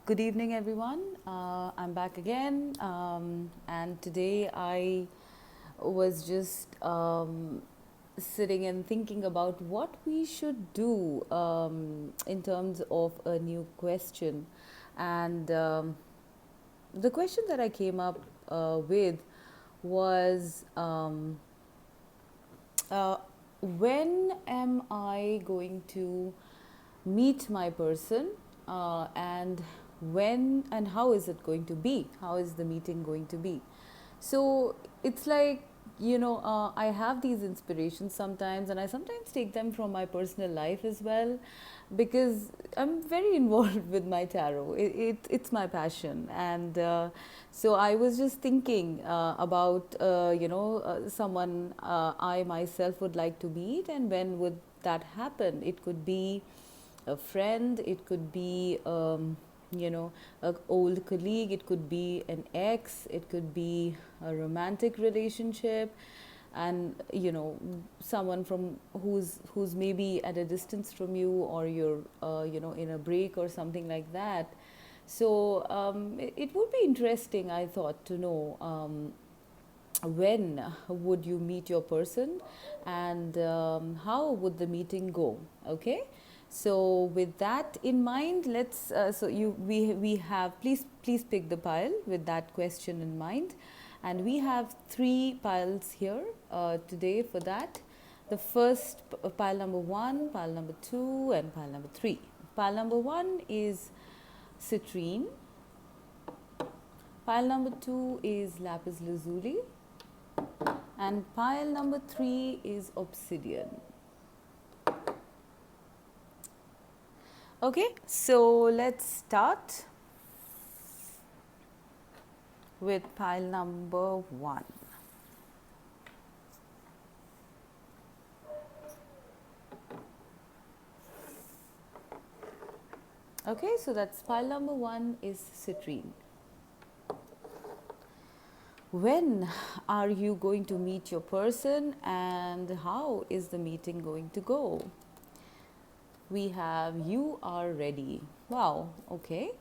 Good evening, everyone. I'm back again, and today I was just sitting and thinking about what we should do in terms of a new question. And the question that I came up with was uh, when am I going to meet my person, and when and how is it going to be? How is the meeting going to be? So it's like, I have these inspirations sometimes, and I sometimes take them from my personal life as well, because I'm very involved with my tarot. It's my passion. And so I was just thinking about, someone I myself would like to meet, and when would that happen? It could be a friend, it could be you know an old colleague, it could be an ex, it could be a romantic relationship, and someone from who's maybe at a distance from you, or you're in a break or something like that. So it would be interesting, I thought, to know when would you meet your person, and how would the meeting go. Okay, so with that in mind, let's so you we have, please pick the pile with that question in mind, and we have three piles here today for that. The first pile number 1, pile number 2, and pile number 3. Pile number 1 is citrine, pile number 2 is lapis lazuli, and pile number 3 is obsidian. Okay, so let's start with pile number 1. Okay, so that's pile number 1 is citrine. When are you going to meet your person, and how is the meeting going to go? We have you are ready. Wow, okay.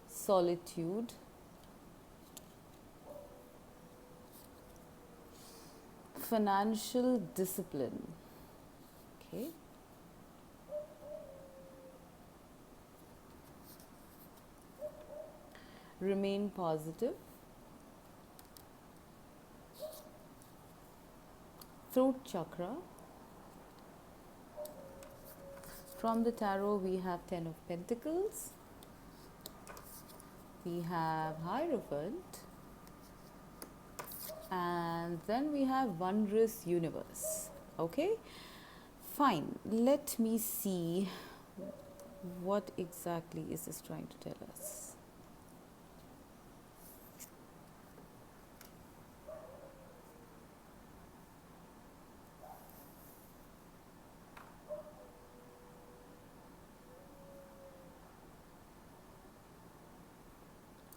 Solitude, financial discipline. Okay. Remain positive. Throat chakra. From the tarot, we have 10 of Pentacles. We have Hierophant. And then we have Wondrous Universe. Okay, fine. Let me see what exactly is this trying to tell us.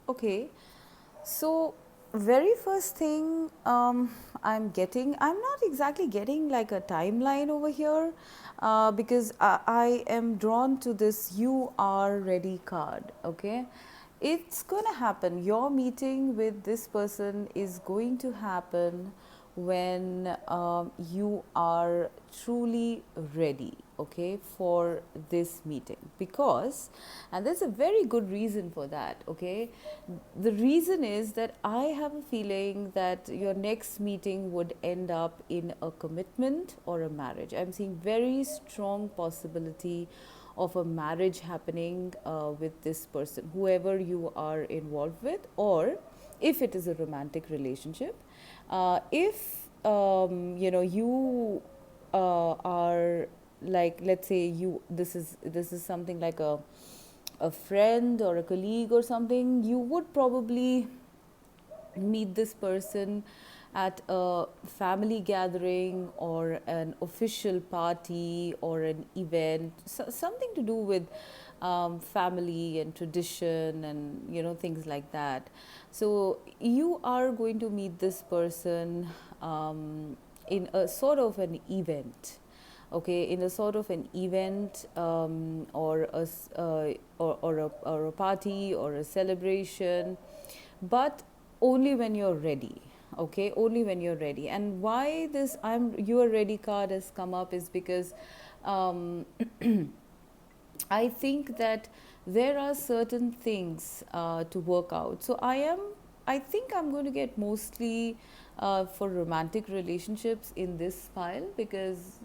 Okay, so very first thing I'm not exactly getting like a timeline over here, because I am drawn to this you are ready card. Okay, it's gonna happen. Your meeting with this person is going to happen when you are truly ready, okay, for this meeting. Because, and there's a very good reason for that. Okay, the reason is that I have a feeling that your next meeting would end up in a commitment or a marriage. I'm seeing very strong possibility of a marriage happening with this person, whoever you are involved with, or if it is a romantic relationship. If you are, like, let's say you this is something like a friend or a colleague or something, you would probably meet this person at a family gathering or an official party or an event, something to do with family and tradition and things like that. So you are going to meet this person in a sort of an event. okay, in a sort of an event, or a party or a celebration, but only when you're ready. Okay, only when you're ready. And why this I'm you are ready card has come up is because um, I think that there are certain things to work out. So I think I'm going to get mostly for romantic relationships in this file because,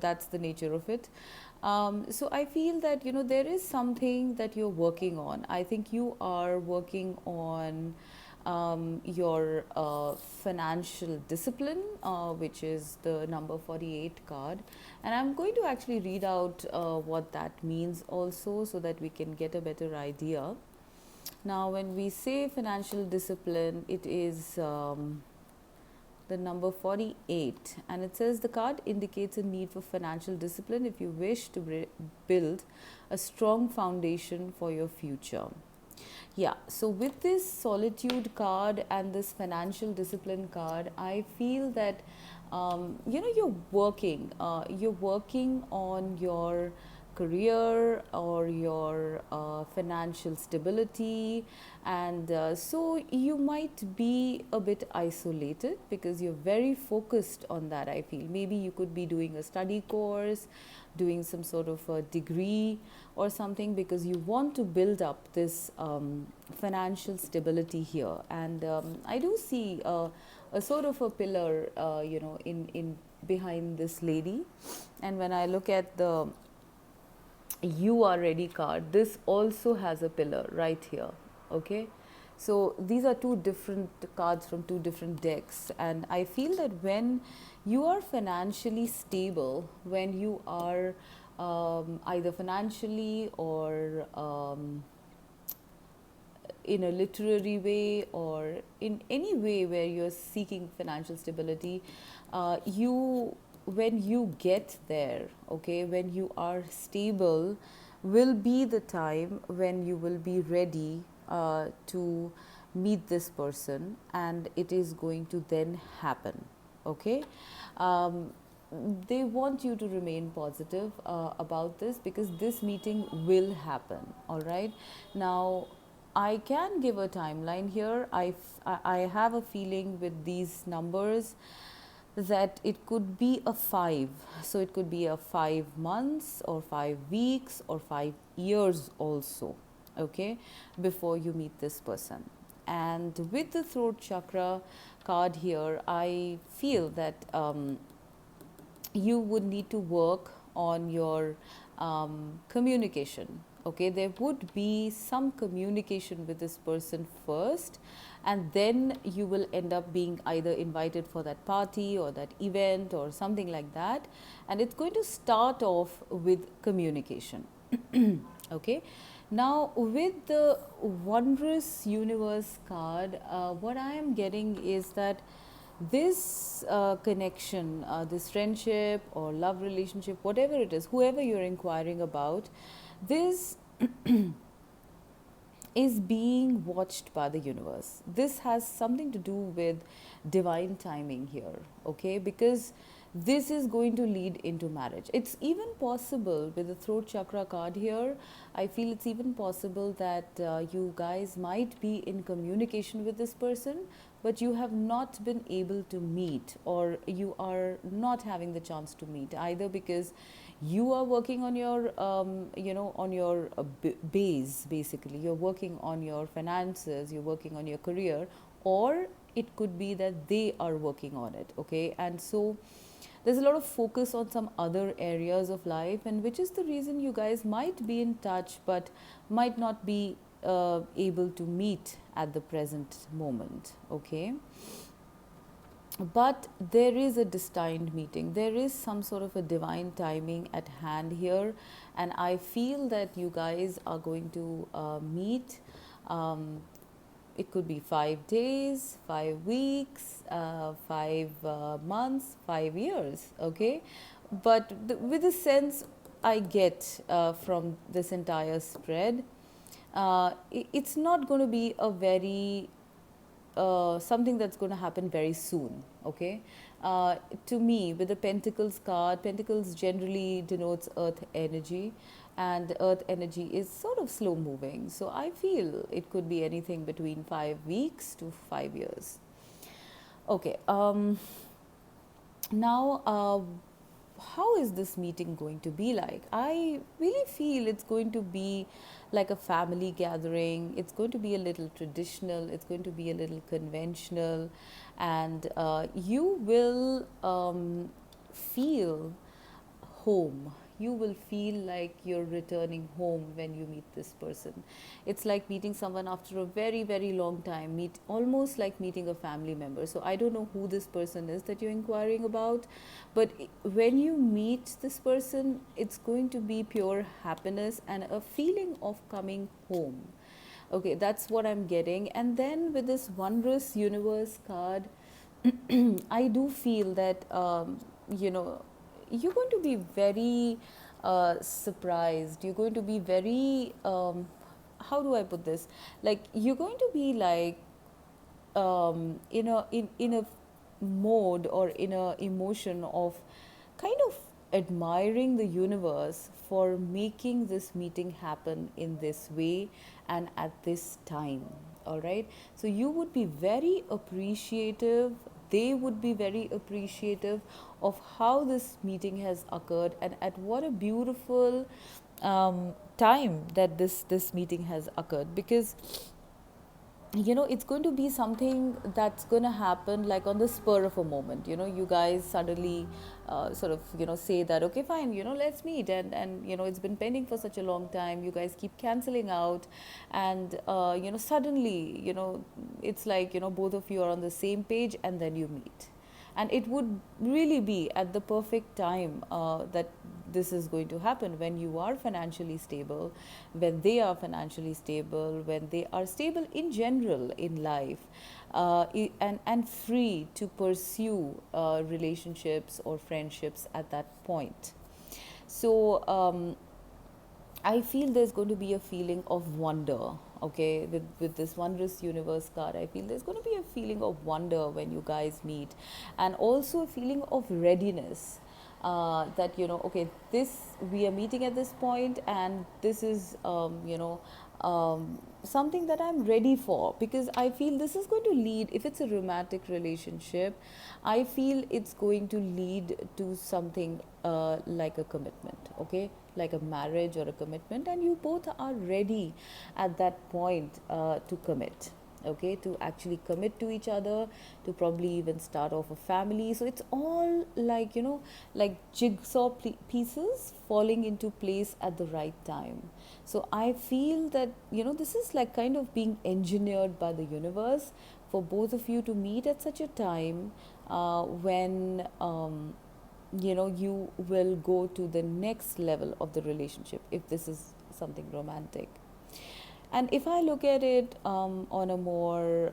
that's the nature of it. So I feel that, there is something that you're working on. I think you are working on your financial discipline, which is the number 48 card. And I'm going to actually read out what that means also so that we can get a better idea. Now, when we say financial discipline, it is the number 48, and it says the card indicates a need for financial discipline if you wish to build a strong foundation for your future. Yeah, so with this solitude card and this financial discipline card, I feel that you're working on your career or your financial stability, and so you might be a bit isolated because you're very focused on that. I feel maybe you could be doing a study course, doing some sort of a degree or something, because you want to build up this financial stability here. And I do see a sort of a pillar, in behind this lady. And when I look at the "You Are Ready" card, this also has a pillar right here. Okay, so these are two different cards from two different decks, and I feel that when you are financially stable, when you are either financially or in a literary way or in any way where you're seeking financial stability, you when you get there, okay, when you are stable, will be the time when you will be ready to meet this person, and it is going to then happen. Okay, um, they want you to remain positive about this, because this meeting will happen. All right, now I can give a timeline here. I have a feeling with these numbers that it could be a 5. So it could be a 5 months or 5 weeks or 5 years also, okay, before you meet this person. And with the throat chakra card here, I feel that you would need to work on your communication. Okay, there would be some communication with this person first, and then you will end up being either invited for that party or that event or something like that, and it's going to start off with communication. Okay, now with the wondrous universe card, what I am getting is that this connection, this friendship or love relationship, whatever it is, whoever you're inquiring about, this is being watched by the universe. This has something to do with divine timing here, okay? Because this is going to lead into marriage. It's even possible with the throat chakra card here. I feel it's even possible that you guys might be in communication with this person, but you have not been able to meet, or you are not having the chance to meet, either because you are working on your on your base. Basically, you're working on your finances, you're working on your career, or it could be that they are working on it. Okay, and so there's a lot of focus on some other areas of life, and which is the reason you guys might be in touch but might not be able to meet at the present moment. Okay, but there is a destined meeting, there is some sort of a divine timing at hand here, and I feel that you guys are going to meet. It could be 5 days, 5 weeks, 5 months, 5 years. Okay, but with the sense I get from this entire spread, it's not going to be a very something that's going to happen very soon. Okay, uh, to me, with the pentacles card, pentacles generally denotes earth energy, and earth energy is sort of slow moving. So I feel it could be anything between 5 weeks to 5 years. Okay. Now, how is this meeting going to be like? I really feel it's going to be like a family gathering. It's going to be a little traditional, it's going to be a little conventional, and you will feel home. You will feel like you're returning home when you meet this person. It's like meeting someone after a very, very long time, meet almost like meeting a family member. So I don't know who this person is that you're inquiring about, but when you meet this person, it's going to be pure happiness and a feeling of coming home. Okay, that's what I'm getting. And then with this wondrous universe card, I do feel that you know you're going to be very surprised. You're going to be very how do I put this? Like you're going to be like in a mode or in a emotion of kind of admiring the universe for making this meeting happen in this way and at this time. All right, so you would be very appreciative, they would be very appreciative of how this meeting has occurred, and at what a beautiful time that this meeting has occurred, because it's going to be something that's going to happen like on the spur of a moment. You guys suddenly sort of say that, okay, fine, let's meet, and it's been pending for such a long time, you guys keep canceling out, and suddenly it's like both of you are on the same page, and then you meet. And it would really be at the perfect time that this is going to happen, when you are financially stable, when they are financially stable, when they are stable in general in life, and free to pursue relationships or friendships at that point. So I feel there's going to be a feeling of wonder, okay, with this wondrous universe card. I feel there's going to be a feeling of wonder when you guys meet, and also a feeling of readiness. That okay, this we are meeting at this point, and this is something that I'm ready for, because I feel this is going to lead, if it's a romantic relationship, I feel it's going to lead to something like a commitment, okay, like a marriage or a commitment, and you both are ready at that point to commit, okay, to actually commit to each other, to probably even start off a family. So it's all like like jigsaw pieces falling into place at the right time. So I feel that this is like kind of being engineered by the universe for both of you to meet at such a time when you will go to the next level of the relationship, if this is something romantic. And if I look at it on a more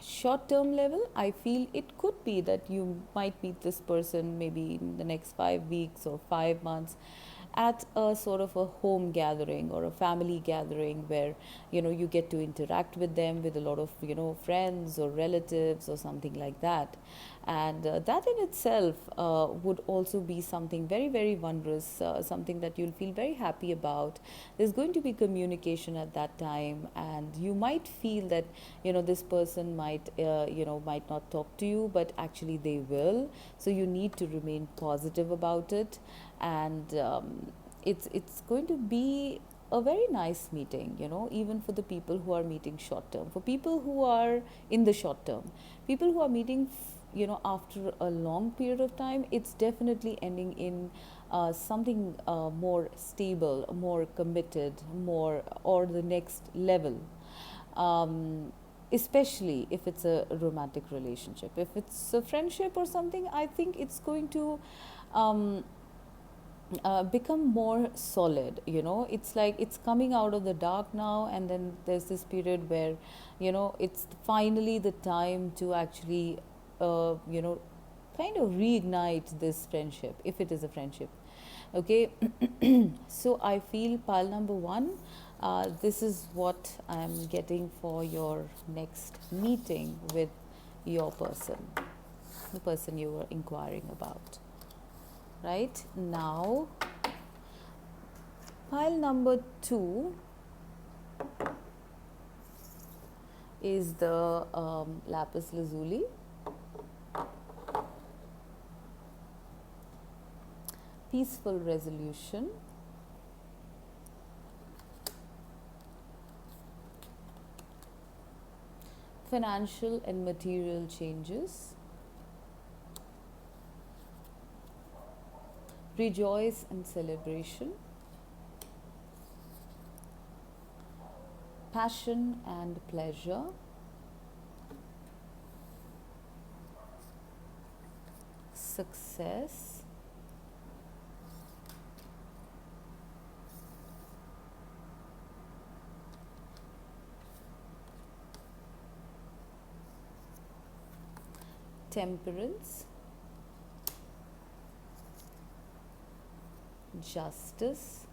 short term level, I feel it could be that you might meet this person maybe in the next 5 weeks or 5 months at a sort of a home gathering or a family gathering, where you get to interact with them, with a lot of friends or relatives or something like that. And that in itself would also be something very, very wondrous, something that you'll feel very happy about. There's going to be communication at that time, and you might feel that this person might not talk to you, but actually they will. So you need to remain positive about it. And it's going to be a very nice meeting, even for the people who are meeting short term, for people who are in the short term, people who are meeting after a long period of time. It's definitely ending in something more stable, more committed, more, or the next level. Especially if it's a romantic relationship. If it's a friendship or something, I think it's going to become more solid. It's like it's coming out of the dark now, and then there's this period where it's finally the time to actually kind of reignite this friendship, if it is a friendship, okay. So I feel pile number one, this is what I'm getting for your next meeting with your person. the person you were inquiring about. Right now, pile number 2 is the lapis lazuli. Peaceful resolution. Financial and material changes. Rejoice and celebration. Passion and pleasure. Success. Temperance. Justice.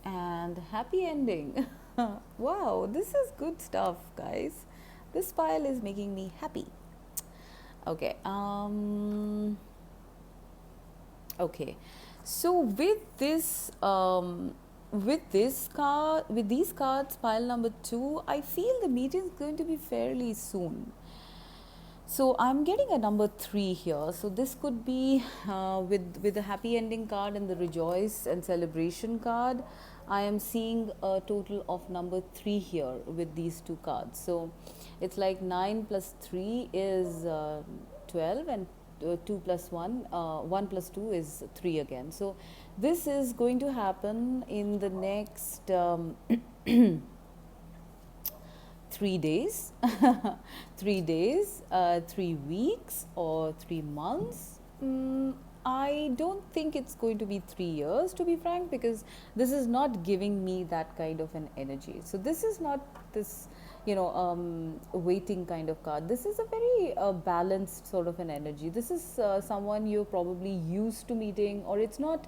And happy ending. Wow, this is good stuff, guys. This pile is making me happy. Okay. Okay. So with these cards, pile number 2, I feel the meeting is going to be fairly soon. So I'm getting a number 3 here. So this could be with the happy ending card and the rejoice and celebration card. I am seeing a total of number 3 here with these 2 cards. So it's like 9 plus 3 is 12, and 2 plus 1, 1 plus 2 is 3 again. So this is going to happen in the next 3 days, 3 days, 3 weeks, or 3 months. I don't think it's going to be 3 years, to be frank, because this is not giving me that kind of an energy. So this is not this, waiting kind of card. This is a very balanced sort of an energy. This is someone you're probably used to meeting, or it's not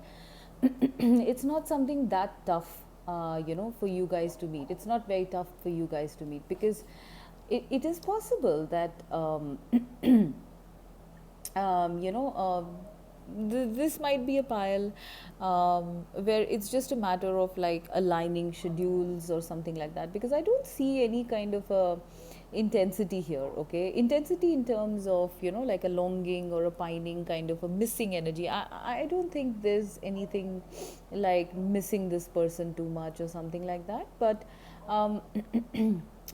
it's not something that tough, for you guys to meet. It's not very tough for you guys to meet, because it is possible that this might be a pile where it's just a matter of like aligning schedules or something like that, because I don't see any kind of a intensity here. Okay, intensity in terms of like a longing or a pining, kind of a missing energy. I don't think there's anything like missing this person too much or something like that. But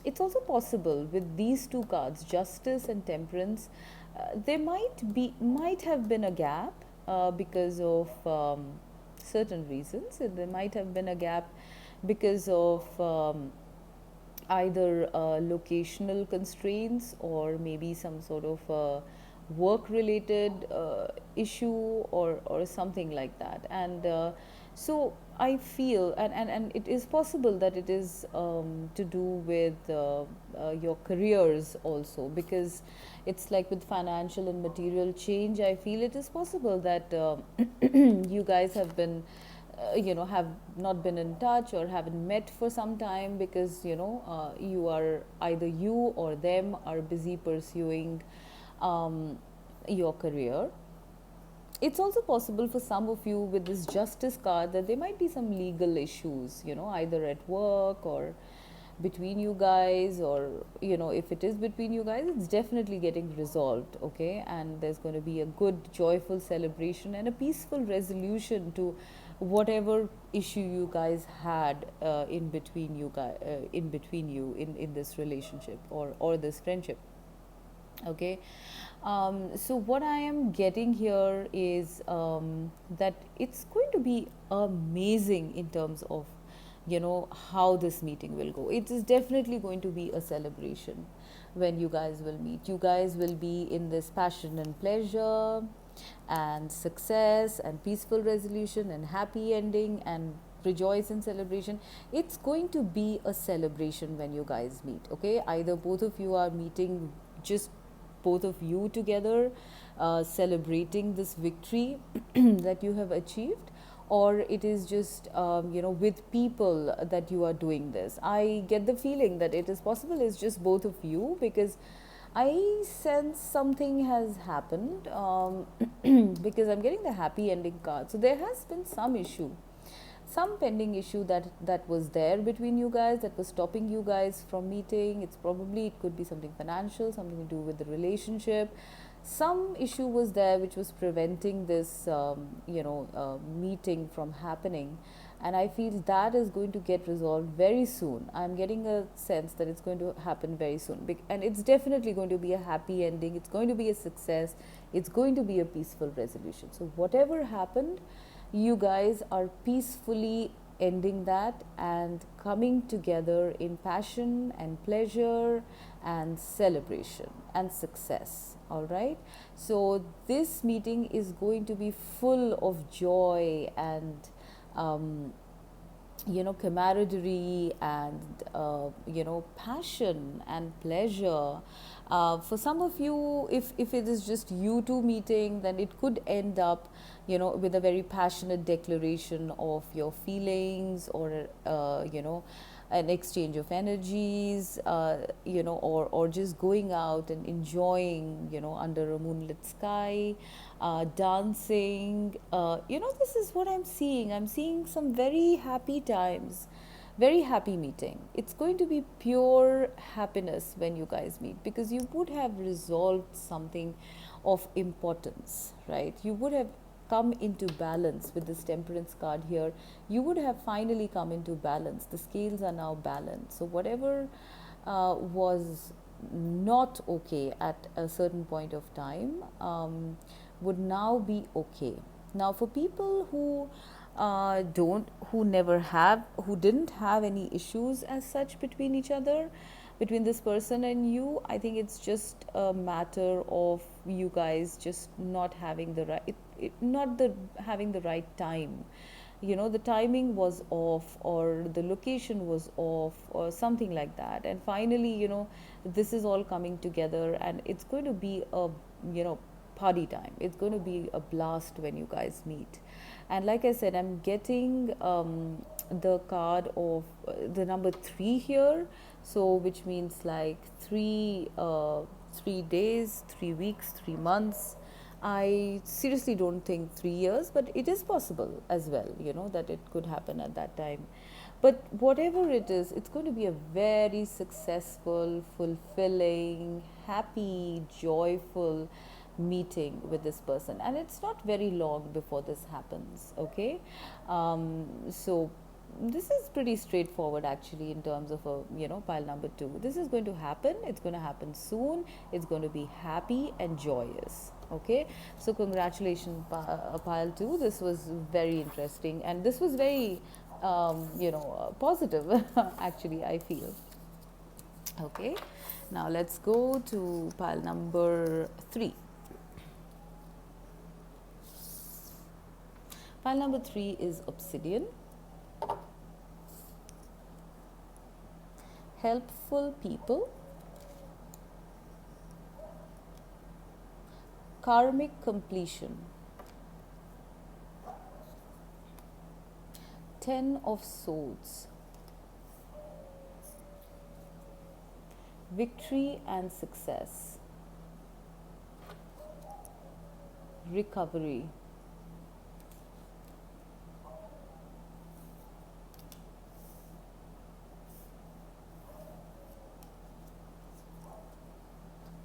it's also possible with these 2 cards, justice and temperance, there might have been a gap because of certain reasons. There might have been a gap because of either locational constraints, or maybe some sort of work related issue, or something like that. And so I feel, and it is possible that it is to do with your careers also, because it's like with financial and material change, I feel it is possible that you guys have been have not been in touch or haven't met for some time, because you are either you or them are busy pursuing your career. It's also possible for some of you with this justice card that there might be some legal issues, either at work or between you guys, or if it is between you guys, it's definitely getting resolved. Okay, and there's going to be a good joyful celebration and a peaceful resolution to whatever issue you guys had in between you guys, in this relationship, or this friendship. Okay, so what I am getting here is that it's going to be amazing in terms of how this meeting will go. It is definitely going to be a celebration when you guys will meet. You guys will be in this passion and pleasure and success and peaceful resolution and happy ending and rejoice and celebration. It's going to be a celebration when you guys meet. Okay, either both of you are meeting, just both of you together, celebrating this victory that you have achieved, or it is just with people that you are doing this. I get the feeling that it is possible it's just both of you, because I sense something has happened because I'm getting the happy ending card. So there has been some issue, some pending issue that was there between you guys, that was stopping you guys from meeting. It could be something financial, something to do with the relationship. Some issue was there which was preventing this meeting from happening, and I feel that is going to get resolved very soon. I'm getting a sense that it's going to happen very soon, and it's definitely going to be a happy ending, it's going to be a success, it's going to be a peaceful resolution. So whatever happened, you guys are peacefully ending that and coming together in passion and pleasure and celebration and success. All right. So this meeting is going to be full of joy and um, camaraderie and passion and pleasure. For some of you, if it is just you two meeting, then it could end up with a very passionate declaration of your feelings, or an exchange of energies, or just going out and enjoying, under a moonlit sky, dancing. This is what I'm seeing. I'm seeing some very happy times, very happy meeting. It's going to be pure happiness when you guys meet, because you would have resolved something of importance, right? You would have come into balance with this temperance card here. You would have finally come into balance. The scales are now balanced. So whatever was not okay at a certain point of time would now be okay. Now for people who who didn't have any issues as such between each other, between this person and you, I think it's just a matter of you guys just not having the right, not the having the right time. The timing was off, or the location was off, or something like that. And finally, this is all coming together, and it's going to be a you know party time. It's going to be a blast when you guys meet. And like I said, I'm getting the card of the number 3 here, so which means like 3 days, 3 weeks, 3 months. I seriously don't think 3 years, but it is possible as well, that it could happen at that time. But whatever it is, it's going to be a very successful, fulfilling, happy, joyful meeting with this person. And it's not very long before this happens, okay? So this is pretty straightforward actually, in terms of a pile number 2. This is going to happen, it's going to happen soon, it's going to be happy and joyous. Okay, so congratulations, pile 2. This was very interesting, and this was very positive actually, I feel. Okay, now let's go to pile number 3. Pile number 3 is obsidian. Helpful people, karmic completion, 10 of swords, victory and success, recovery,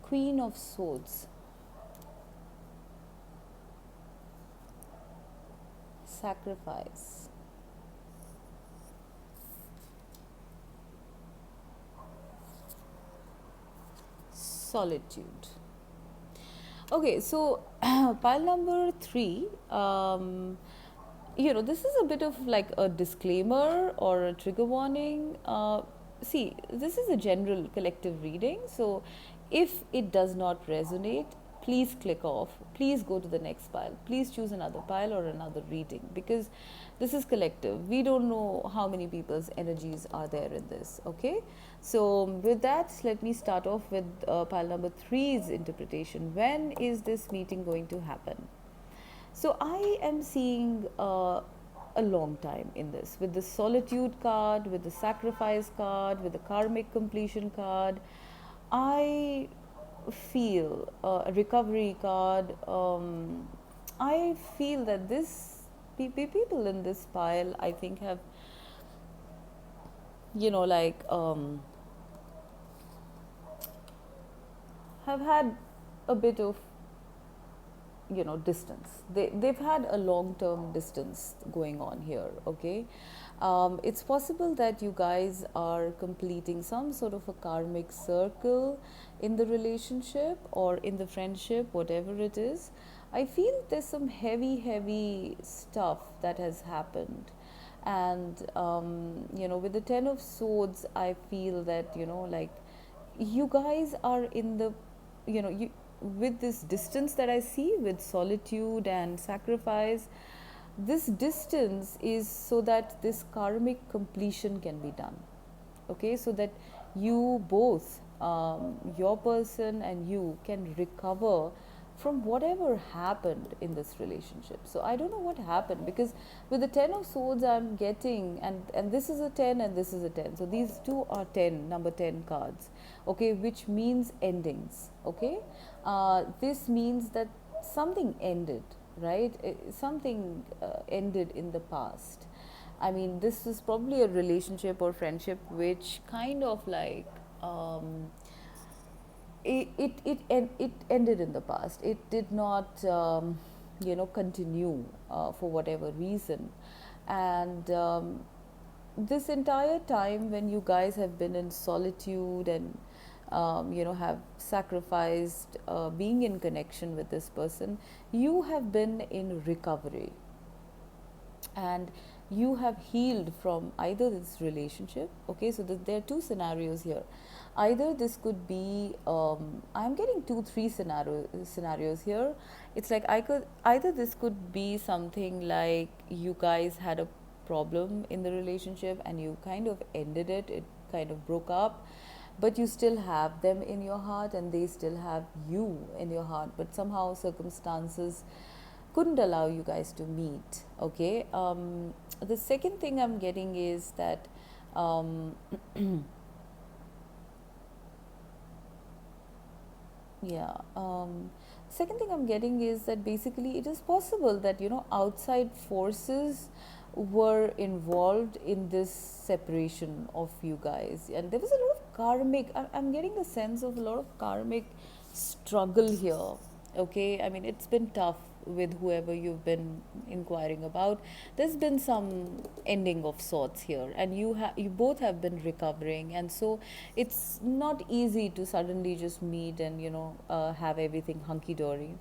queen of swords, sacrifice, solitude. Okay, so pile number 3, this is a bit of like a disclaimer or a trigger warning. See, this is a general collective reading, so if it does not resonate, please click off, please go to the next pile, please choose another pile or another reading, because this is collective. We don't know how many people's energies are there in this. Okay, so with that, let me start off with pile number 3's interpretation. When is this meeting going to happen? So I am seeing a long time in this, with the solitude card, with the sacrifice card, with the karmic completion card. I feel a recovery card. I feel that this people in this pile, I think, have, like, have had a bit of, distance. They've had a long term distance going on here. Okay, it's possible that you guys are completing some sort of a karmic circle in the relationship or in the friendship, whatever it is. I feel there's some heavy stuff that has happened. And with the 10 of Swords, I feel that, like, you guys are in the, you, with this distance that I see, with solitude and sacrifice, this distance is so that this karmic completion can be done. Okay, so that you both, your person and you, can recover from whatever happened in this relationship. So I don't know what happened, because with the 10 of Swords I'm getting, and this is a 10 and this is a 10, so these two are 10, number 10 cards. Okay, which means endings. Okay, this means that something ended, right? Something ended in the past. I mean, this is probably a relationship or friendship which kind of like, it ended in the past. It did not, continue for whatever reason. And this entire time when you guys have been in solitude and, have sacrificed being in connection with this person, you have been in recovery, and you have healed from either this relationship. Okay, so there are two scenarios here. Either this could be, I'm getting 2 3 scenarios here. It's like, I could either this could be something like you guys had a problem in the relationship and you kind of ended it, it kind of broke up, but you still have them in your heart and they still have you in your heart, but somehow circumstances couldn't allow you guys to meet. Okay, the second thing I'm getting is that, yeah, second thing I'm getting is that basically it is possible that, outside forces were involved in this separation of you guys, and there was a lot of karmic, I'm getting a sense of a lot of karmic struggle here. Okay, I mean, it's been tough with whoever you've been inquiring about. There's been some ending of sorts here, and you both have been recovering, and so it's not easy to suddenly just meet and, have everything hunky dory.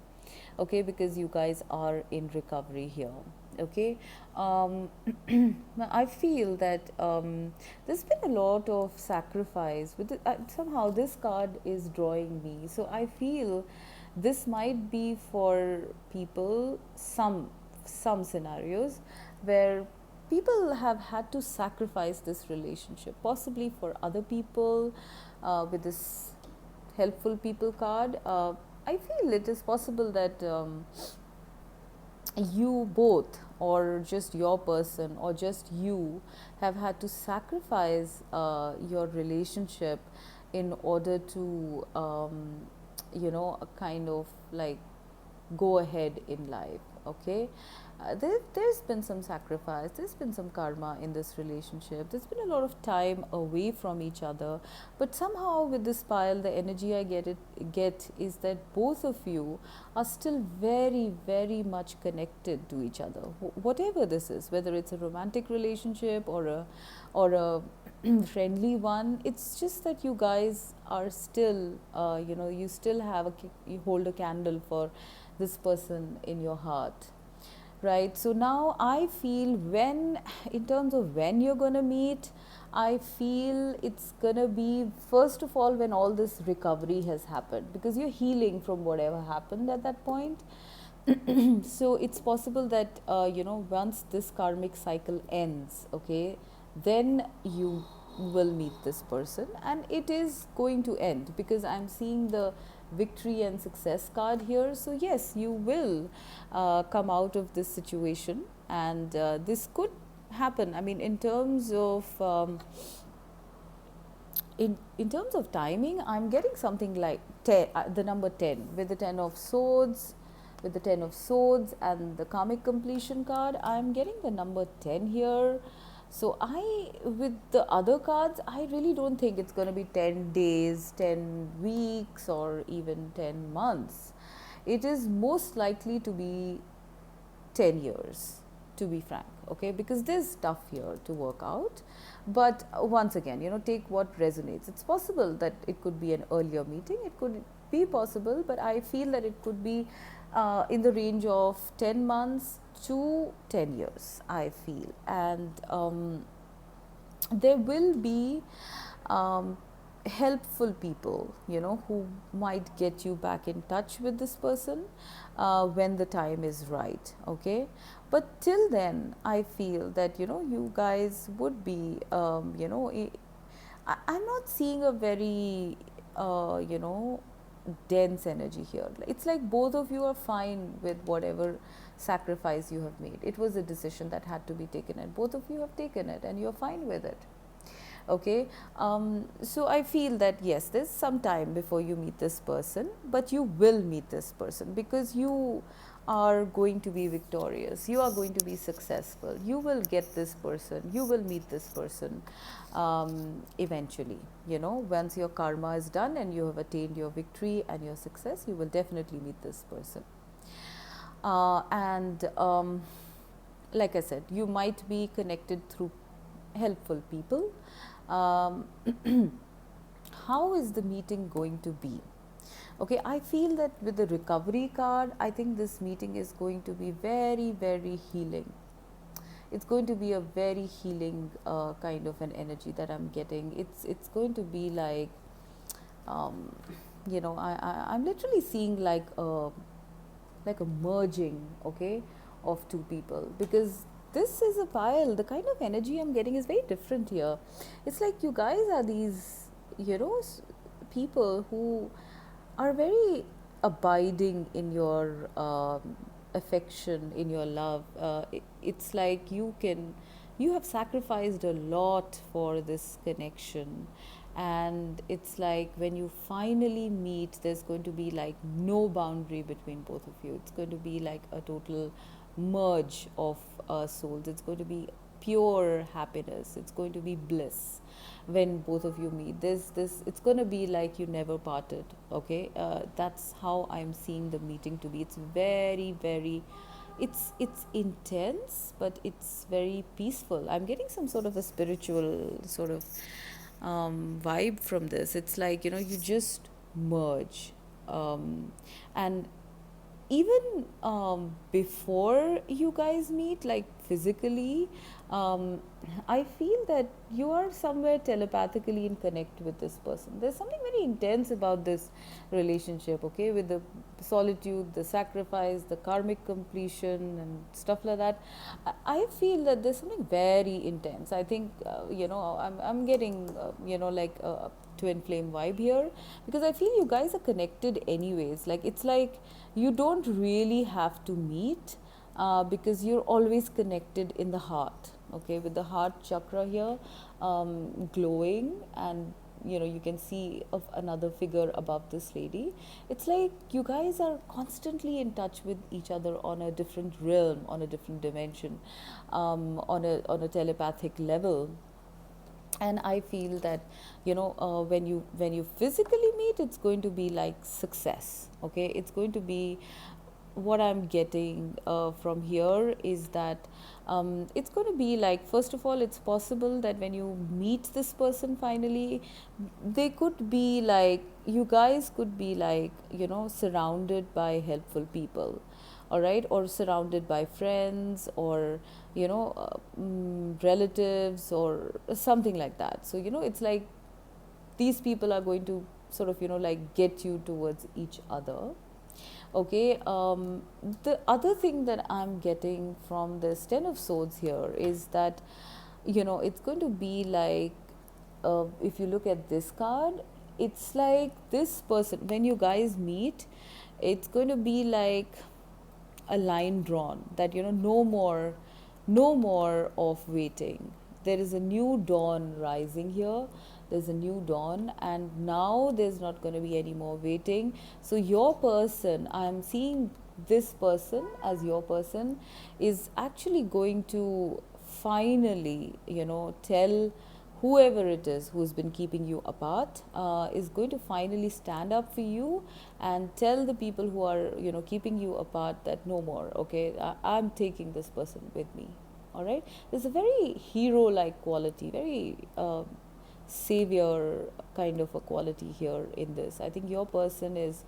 Okay, because you guys are in recovery here. Okay, I feel that, there's been a lot of sacrifice with somehow this card is drawing me, so I feel this might be for people, some scenarios where people have had to sacrifice this relationship, possibly for other people. With this helpful people card, I feel it is possible that, you both, or just your person, or just you, have had to sacrifice your relationship in order to, a kind of like go ahead in life. Okay, there's been some sacrifice, there's been some karma in this relationship, there's been a lot of time away from each other, but somehow with this pile, the energy I get is that both of you are still very much connected to each other, whatever this is, whether it's a romantic relationship or a friendly one. It's just that you guys are still, you still have you hold a candle for this person in your heart, right? So now I feel, when, in terms of when you're gonna meet, I feel it's gonna be, first of all, when all this recovery has happened, because you're healing from whatever happened at that point. So it's possible that, once this karmic cycle ends, okay, then you will meet this person, and it is going to end, because I'm seeing the victory and success card here. So yes, you will come out of this situation, and this could happen. I mean, in terms of, in terms of timing, I'm getting something like 10, the number 10 with the 10 of swords, with the 10 of swords and the karmic completion card. I'm getting the number 10 here. So with the other cards, I really don't think it's going to be 10 days, 10 weeks, or even 10 months. It is most likely to be 10 years, to be frank, okay, because there's stuff here to work out. But once again, take what resonates. It's possible that it could be an earlier meeting, it could be possible, but I feel that it could be in the range of 10 months to 10 years, I feel. And there will be helpful people, who might get you back in touch with this person when the time is right, okay? But till then, I feel that, you guys would be, I'm not seeing a very, dense energy here. It's like both of you are fine with whatever sacrifice you have made. It was a decision that had to be taken, and both of you have taken it, and you're fine with it. Okay, so I feel that yes, there's some time before you meet this person, but you will meet this person because you are going to be victorious, you are going to be successful, you will get this person, you will meet this person eventually. Once your karma is done and you have attained your victory and your success, you will definitely meet this person. And like I said, you might be connected through helpful people. How is the meeting going to be? Okay, I feel that with the recovery card, I think this meeting is going to be very, very healing. It's going to be a very healing kind of an energy that I'm getting. It's going to be like, I'm literally seeing like a merging, okay, of two people, because this is a pile. The kind of energy I'm getting is very different here. It's like you guys are these, people who are very abiding in your affection, in your love. It's like you have sacrificed a lot for this connection, and it's like when you finally meet, there's going to be like no boundary between both of you. It's going to be like a total merge of souls. It's going to be pure happiness, it's going to be bliss when both of you meet. It's going to be like you never parted, okay? That's how I'm seeing the meeting to be. It's very, very, it's intense, but it's very peaceful. I'm getting some sort of a spiritual sort of vibe from this. It's like, you just merge, and even before you guys meet, like physically, I feel that you are somewhere telepathically in connect with this person. There's something very intense about this relationship, okay, with the solitude, the sacrifice, the karmic completion and stuff like that. I feel that there's something very intense. I think, I'm getting, like a twin flame vibe here, because I feel you guys are connected anyways. Like, it's like you don't really have to meet, because you're always connected in the heart, okay, with the heart chakra here glowing, and you can see of another figure above this lady. It's like you guys are constantly in touch with each other on a different realm, on a different dimension, on a telepathic level. And I feel that when you physically meet, it's going to be like success, okay? It's going to be, what I'm getting from here is that it's going to be like, first of all, it's possible that when you meet this person finally, they could be like, you guys could be like, surrounded by helpful people, all right, or surrounded by friends, or relatives, or something like that. So it's like these people are going to sort of like get you towards each other. Okay, the other thing that I'm getting from this 10 of swords here is that it's going to be like, if you look at this card, it's like this person, when you guys meet, it's going to be like a line drawn that no more of waiting. There is a new dawn rising here. there's a new dawn, and now there's not going to be any more waiting. So your person, I'm seeing this person as your person, is actually going to finally, tell whoever it is who's been keeping you apart, is going to finally stand up for you and tell the people who are, keeping you apart that no more, okay, I'm taking this person with me. All right, there's a very hero like quality, very savior kind of a quality here in this. I think your person is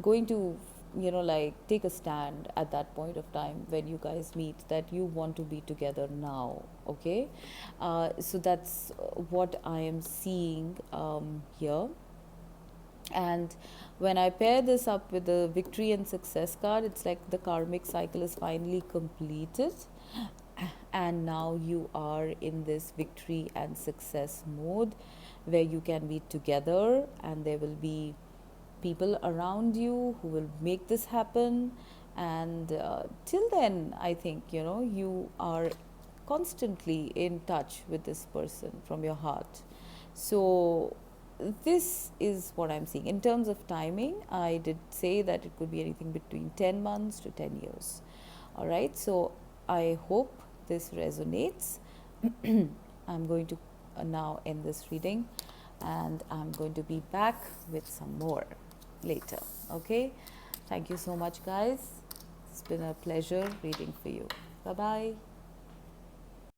going to, like take a stand at that point of time when you guys meet, that you want to be together now. Okay, so that's what I am seeing here. And when I pair this up with the victory and success card, it's like the karmic cycle is finally completed, and now you are in this victory and success mode where you can be together, and there will be people around you who will make this happen. And till then, I think, you are constantly in touch with this person from your heart. So this is what I'm seeing. In terms of timing, I did say that it could be anything between 10 months to 10 years. All right, so I hope this resonates. I'm going to now end this reading, and I'm going to be back with some more later. Okay, thank you so much, guys. It's been a pleasure reading for you. Bye bye.